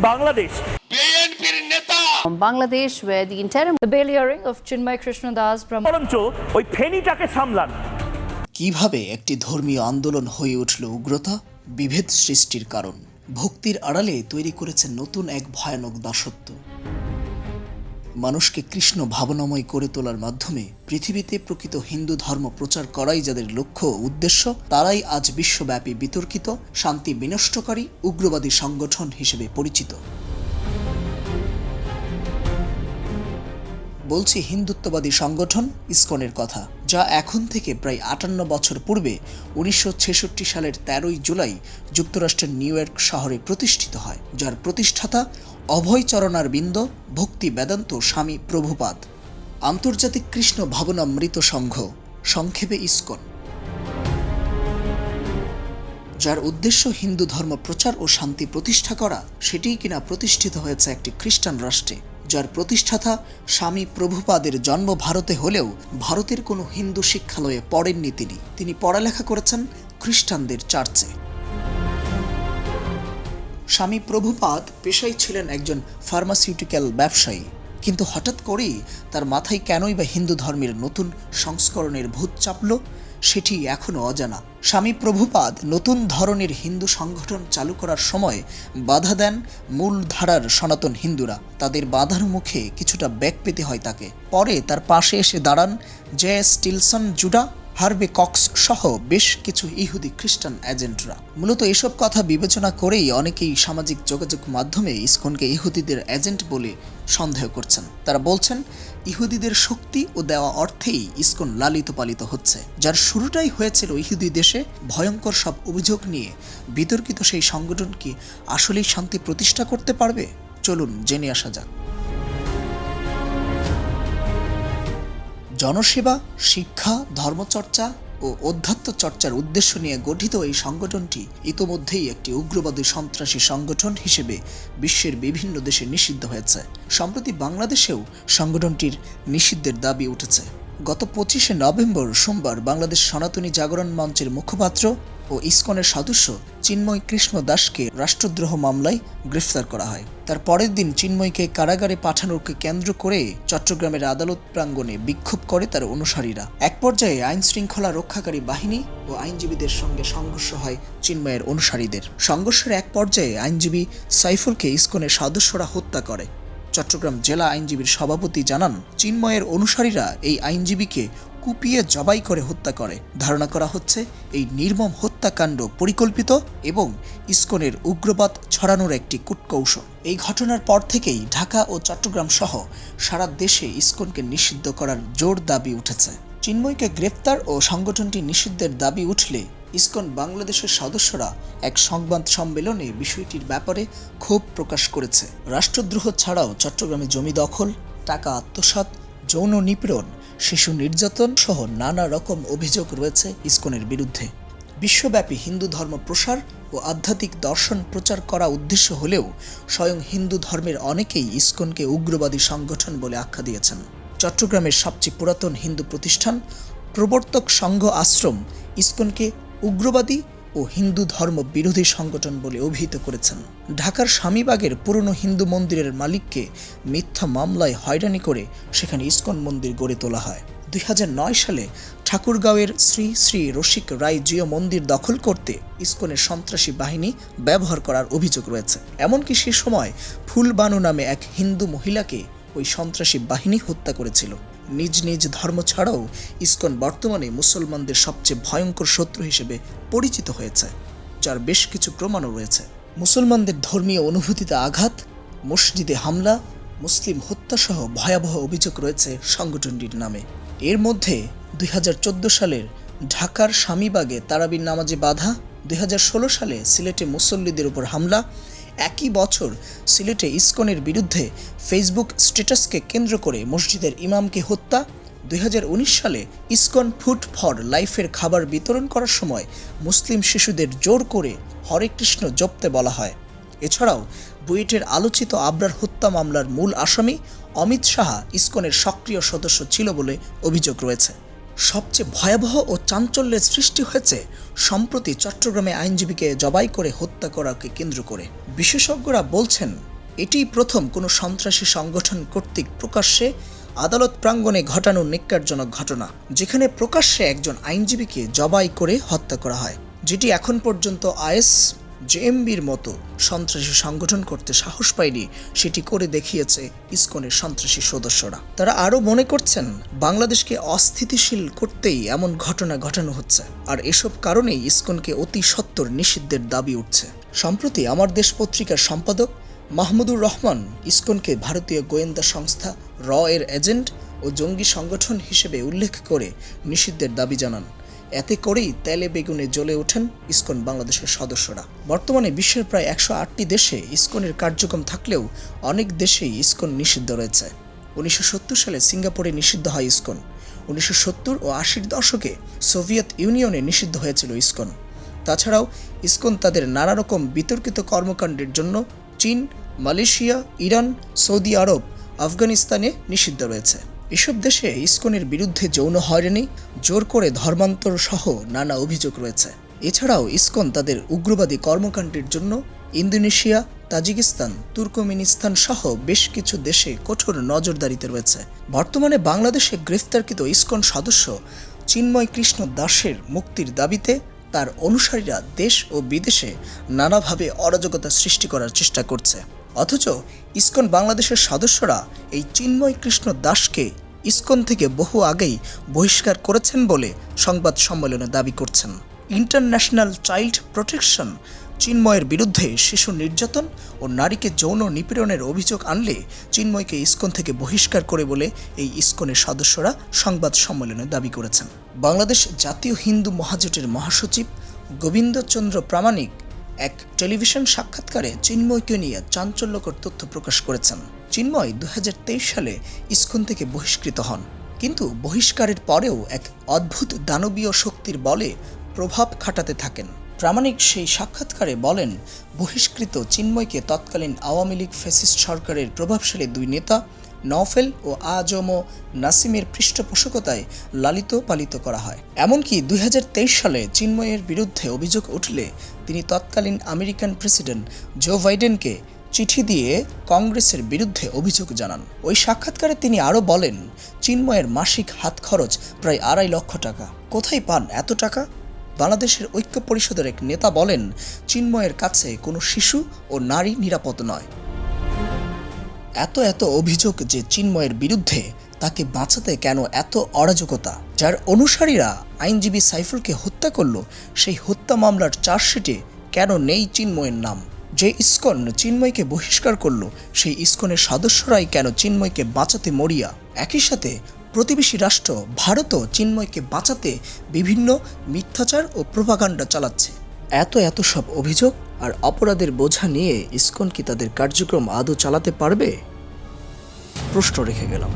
Bangladesh. Bangladesh, where the interim bail hearing of Chinmay Krishna Das বরঞ্চ ওই ফেনীটাকে সামলান। কিভাবে একটি ধর্মীয় আন্দোলন হয়ে উঠল উগ্রতা, বিভেদ সৃষ্টির কারণ? ভক্তির আড়ালে তৈরি করেছে নতুন এক ভয়ানক দাসত্ব। মানুষকে কৃষ্ণ ভাবনাময় করে তোলার মাধ্যমে পৃথিবীতে প্রকৃত হিন্দু ধর্ম প্রচার করাই যাদের লক্ষ্য উদ্দেশ্য, তারাই আজ বিশ্বব্যাপী বিতর্কিত, শান্তি বিনষ্টকারী উগ্রবাদী সংগঠন হিসেবে পরিচিত। বলছি হিন্দুত্ববাদী সংগঠন ইসকনের কথা, যা এখন থেকে প্রায় 58 বছর পূর্বে 1966 সালের 13 জুলাই যুক্তরাষ্ট্রের নিউ ইয়র্ক শহরে প্রতিষ্ঠিত হয়, যার প্রতিষ্ঠাতা অভয়চরণারবিন্দ ভক্তি বেদান্ত স্বামী প্রভুপাদ। আন্তর্জাতিক কৃষ্ণ ভাবনামৃত সংঘ, সংক্ষেপে ইসকন, যার উদ্দেশ্য হিন্দু ধর্ম প্রচার ও শান্তি প্রতিষ্ঠা করা, সেটিই কিনা প্রতিষ্ঠিত হয়েছে একটি খ্রিস্টান রাষ্ট্রে, যার প্রতিষ্ঠাতা স্বামী প্রভুপাদের জন্ম ভারতে হলেও ভারতের কোনো হিন্দু শিক্ষালয়ে পড়েননি তিনি পড়ালেখা করেছেন খ্রিস্টানদের চার্চে। স্বামী প্রভুপাদ পেশায় ছিলেন একজন ফার্মাসিউটিক্যাল ব্যবসায়ী, কিন্তু হঠাৎ করেই তার মাথায় কেনই বা হিন্দু ধর্মের নতুন সংস্করণের ভূত চাপল, সেটি এখনও অজানা। স্বামী প্রভুপাদ নতুন ধরনের হিন্দু সংগঠন চালু করার সময় বাধা দেন মূল ধারার সনাতন হিন্দুরা। তাদের বাধার মুখে কিছুটা ব্যাক পেতে হয় তাকে। পরে তার পাশে এসে দাঁড়ান জে স্টিলসন জুডা, হার্ভে কক্স সহ বেশ কিছু ইহুদি খ্রিস্টান এজেন্টরা। মূলত এসব কথা বিবেচনা করেই অনেকেই সামাজিক যোগাযোগ মাধ্যমে ইসকনকে ইহুদিদের এজেন্ট বলে সন্দেহ করছেন। তারা বলছেন ইহুদিদের শক্তি ও দেওয়া অর্থেই ইসকন লালিত পালিত হচ্ছে, যার শুরুটাই হয়েছিল ইহুদি দেশে ভয়ঙ্কর সব অভিযোগ নিয়ে। বিতর্কিত সেই সংগঠন কি আসলেই শান্তি প্রতিষ্ঠা করতে পারবে? চলুন জেনে আসা যাক। জনসেবা, শিক্ষা, ধর্মচর্চা ও অধ্যাত্ম চর্চার উদ্দেশ্য নিয়ে গঠিত এই সংগঠনটি ইতোমধ্যেই একটি উগ্রবাদী সন্ত্রাসী সংগঠন হিসেবে বিশ্বের বিভিন্ন দেশে নিষিদ্ধ হয়েছে। সম্প্রতি বাংলাদেশেও সংগঠনটির নিষিদ্ধের দাবি উঠেছে। গত 25শে নভেম্বর সোমবার বাংলাদেশ সনাতনী জাগরণ মঞ্চের মুখপাত্র ও ইসকনের সদস্য চিন্ময় কৃষ্ণ দাসকে রাষ্ট্রদ্রোহ মামলায় গ্রেফতার করা হয়। তার পরের দিন চিন্ময়কে কারাগারে পাঠানোকে কেন্দ্র করে চট্টগ্রামের আদালত প্রাঙ্গণে বিক্ষোভ করে তার অনুসারীরা। এক পর্যায়ে আইন শৃঙ্খলা রক্ষাকারী বাহিনী ও আইনজীবীদের সঙ্গে সংঘর্ষ হয় চিন্ময়ের অনুসারীদের। সংঘর্ষের এক পর্যায়ে আইনজীবী সাইফুলকে ইসকনের সদস্যরা হত্যা করে। চট্টগ্রাম জেলা আইনজীবীর সভাপতি জানান, চিন্ময়ের অনুসারীরা এই আইনজীবীকে কুপিয়ে জবাই করে হত্যা করে। ধারণা করা হচ্ছে এই নির্মম হত্যাকাণ্ড পরিকল্পিত এবং ইসকনের উগ্রবাদ ছড়ানোর একটি কূটকৌশল। এই ঘটনার পর থেকেই ঢাকা ও চট্টগ্রাম সহ সারা দেশে ইসকনকে নিষিদ্ধ করার জোর দাবি উঠেছে। চিন্ময়কে গ্রেফতার ও সংগঠনটি নিষিদ্ধের দাবি উঠলে ইসকন বাংলাদেশের সদস্যরা এক সংবাদ সম্মেলনে বিষয়টির ব্যাপারে ক্ষোভ প্রকাশ করেছে। রাষ্ট্রদ্রোহ ছাড়াও চট্টগ্রামে জমি দখল, টাকা আত্মসাৎ, যৌন নিপীড়ন, শিশু নির্যাতন সহ নানা রকম অভিযোগ রয়েছে ইসকনের বিরুদ্ধে। বিশ্বব্যাপী হিন্দু ধর্ম প্রসার ও আধ্যাত্মিক দর্শন প্রচার করা উদ্দেশ্য হলেও স্বয়ং হিন্দু ধর্মের অনেকেই ইসকনকে উগ্রবাদী সংগঠন বলে আখ্যা দিয়েছেন। চট্টগ্রামের সবচেয়ে পুরাতন হিন্দু প্রতিষ্ঠান প্রবর্তক সংঘ আশ্রম ইসকনকে উগ্রবাদী ও হিন্দু ধর্ম বিরোধী সংগঠন বলে অভিহিত করেছেন। ঢাকার স্বামীবাগের পুরনো হিন্দু মন্দিরের মালিককে মিথ্যা মামলায় হয়রানি করে সেখানে ইসকন মন্দির গড়ে তোলা হয়। 2009 সালে ঠাকুরগাঁওয়ের শ্রী শ্রী রসিক রায় জিও মন্দির দখল করতে ইসকনের সন্ত্রাসী বাহিনী ব্যবহার করার অভিযোগ রয়েছে। এমনকি সে সময় ফুলবানু নামে এক হিন্দু মহিলাকে ওই সন্ত্রাসী বাহিনী হত্যা করেছিল। নিজ নিজ ধর্ম ছাড়াও ইসকন বর্তমানে মুসলমানদের সবচেয়ে ভয়ঙ্কর শত্রু হিসেবে পরিচিত হয়েছে, যার বেশ কিছু প্রমাণও রয়েছে। মুসলমানদের ধর্মীয় অনুভূতিতে আঘাত, মসজিদে হামলা, মুসলিম হত্যাসহ ভয়াবহ অভিযোগ রয়েছে সংগঠনটির নামে। এর মধ্যে 2014 সালের ঢাকার স্বামীবাগে তারাবির নামাজে বাধা, 2016 সালে সিলেটে মুসল্লিদের উপর হামলা, একই বছর সিলেটে ইসকনের বিরুদ্ধে ফেসবুক স্ট্যাটাসকে কেন্দ্র করে মসজিদের ইমামকে হত্যা, 2019 সালে ইসকন ফুড ফর লাইফের খাবার বিতরণ করার সময় মুসলিম শিশুদের জোর করে হরে কৃষ্ণ জপতে বলা হয়। এছাড়াও বুয়েটের আলোচিত আবরার হত্যা মামলার মূল আসামি অমিত সাহা ইসকনের সক্রিয় সদস্য ছিল বলে অভিযোগ রয়েছে। সবচেয়ে ভয়াবহ ও চাঞ্চল্যের সৃষ্টি হয়েছে সম্প্রতি চট্টগ্রামে আইনজীবীকে জবাই করে হত্যা করাকে কেন্দ্র করে। বিশেষজ্ঞরা বলছেন এটি প্রথম কোনো সন্ত্রাসী সংগঠন কর্তৃক প্রকাশ্যে আদালত প্রাঙ্গণে ঘটানো ন্যাক্কারজনক ঘটনা, যেখানে প্রকাশ্যে একজন আইনজীবীকে জবাই করে হত্যা করা হয়, যেটি এখন পর্যন্ত আইএস জেএমবির মতো সন্ত্রাসী সংগঠন করতে সাহস পায়নি। সেটি করে দেখিয়েছে ইসকনের সন্ত্রাসী সদস্যরা। তারা আরও মনে করছেন বাংলাদেশকে অস্থিতিশীল করতেই এমন ঘটনা ঘটানো হচ্ছে, আর এসব কারণেই ইসকনকে অতি সত্বর নিষিদ্ধের দাবি উঠছে। সম্প্রতি আমার দেশ পত্রিকার সম্পাদক মাহমুদুর রহমান ইসকনকে ভারতীয় গোয়েন্দা সংস্থা এর এজেন্ট ও জঙ্গি সংগঠন হিসেবে উল্লেখ করে নিষিদ্ধের দাবি জানান। এতে করেই তেলে বেগুনে জ্বলে ওঠেন ইসকন বাংলাদেশের সদস্যরা। বর্তমানে বিশ্বের প্রায় 108টি দেশে ইসকনের কার্যক্রম থাকলেও অনেক দেশেই ইসকন নিষিদ্ধ রয়েছে। 1970 সালে সিঙ্গাপুরে নিষিদ্ধ হয় ইসকন। 1970 ও 80-র দশকে সোভিয়েত ইউনিয়নে নিষিদ্ধ হয়েছিল ইসকন। তাছাড়াও ইসকন তাদের নানা রকম বিতর্কিত কর্মকাণ্ডের জন্য চীন, মালয়েশিয়া, ইরান, সৌদি আরব, আফগানিস্তানে নিষিদ্ধ রয়েছে। এসব দেশে ইসকনের বিরুদ্ধে যৌন হয়রানি, জোর করে ধর্মান্তর সহ নানা অভিযোগ রয়েছে। এছাড়াও ইসকন তাদের উগ্রবাদী কর্মকাণ্ডের জন্য ইন্দোনেশিয়া, তাজিকিস্তান, তুর্কমেনিস্তান সহ বেশ কিছু দেশে কঠোর নজরদারিতে রয়েছে। বর্তমানে বাংলাদেশে গ্রেফতারকৃত ইসকন সদস্য চিন্ময় কৃষ্ণ দাসের মুক্তির দাবিতে তার অনুসারীরা দেশ ও বিদেশে নানাভাবে অরাজকতা সৃষ্টি করার চেষ্টা করছে। অথচ ইসকন বাংলাদেশের সদস্যরা এই চিন্ময় কৃষ্ণ দাসকে ইসকন থেকে বহু আগেই বহিষ্কার করেছেন বলে সংবাদ সম্মেলনে দাবি করছেন। ইন্টারন্যাশনাল চাইল্ড প্রোটেকশন চিন্ময়ের বিরুদ্ধে শিশু নির্যাতন ও নারীকে যৌন নিপীড়নের অভিযোগ আনলে চিন্ময়কে ইসকন থেকে বহিষ্কার করে বলে এই ইসকনের সদস্যরা সংবাদ সম্মেলনে দাবি করেছেন। বাংলাদেশ জাতীয় হিন্দু মহাজোটের মহাসচিব গোবিন্দচন্দ্র প্রামাণিক এক টেলিভিশন সাক্ষাৎকারে চিন্ময়কে নিয়ে চাঞ্চল্যকর তথ্য প্রকাশ করেছেন। চিন্ময় 2023 সালে ইসকন থেকে বহিষ্কৃত হন, কিন্তু বহিষ্কারের পরেও এক অদ্ভুত দানবীয় শক্তির বলে প্রভাব খাটাতে থাকেন। প্রামাণিক সেই সাক্ষাৎকারে বলেন, বহিষ্কৃত চিন্ময়কে তৎকালীন আওয়ামী লীগ ফ্যাসিস্ট সরকারের প্রভাবশালী দুই নেতা নওফেল ও আজম নাসিমের পৃষ্ঠপোষকতায় লালিত পালিত করা হয়। এমনকি 2023 সালে চিন্ময়ের বিরুদ্ধে অভিযোগ উঠলে তিনি তৎকালীন আমেরিকান প্রেসিডেন্ট জো বাইডেনকে চিঠি দিয়ে কংগ্রেসের বিরুদ্ধে অভিযোগ জানান। ওই সাক্ষাৎকারে তিনি আরও বলেন, চিন্ময়ের মাসিক হাত খরচ প্রায় 2.5 লক্ষ টাকা। কোথায় পান এত টাকা? বাংলাদেশের ঐক্য পরিষদের এক নেতা বলেন, চিন্ময়ের কাছে কোনো শিশু ও নারী নিরাপদ নয়। এত অভিযোগ যে চিন্ময়ের বিরুদ্ধে, তাকে বাঁচাতে কেন এত অরাজকতা? যার অনুসারীরা আইনজীবী সাইফুলকে হত্যা করল, সেই হত্যা মামলার চার্জশিটে কেন নেই চিন্ময়ের নাম? যে ইসকন চিন্ময়কে বহিষ্কার করল, সেই ইসকনের সদস্যরাই কেন চিন্ময়কে বাঁচাতে মরিয়া? একই সাথে প্রতিবেশী রাষ্ট্র ভারতও চিন্ময়কে বাঁচাতে বিভিন্ন মিথ্যাচার ও প্রোপাগান্ডা চালাচ্ছে। এত সব অভিযোগ আর অপরাধের বোঝা নিয়ে ইসকন কি তাদের কার্যক্রম আদৌ চালাতে পারবে? প্রশ্ন রেখে গেলাম।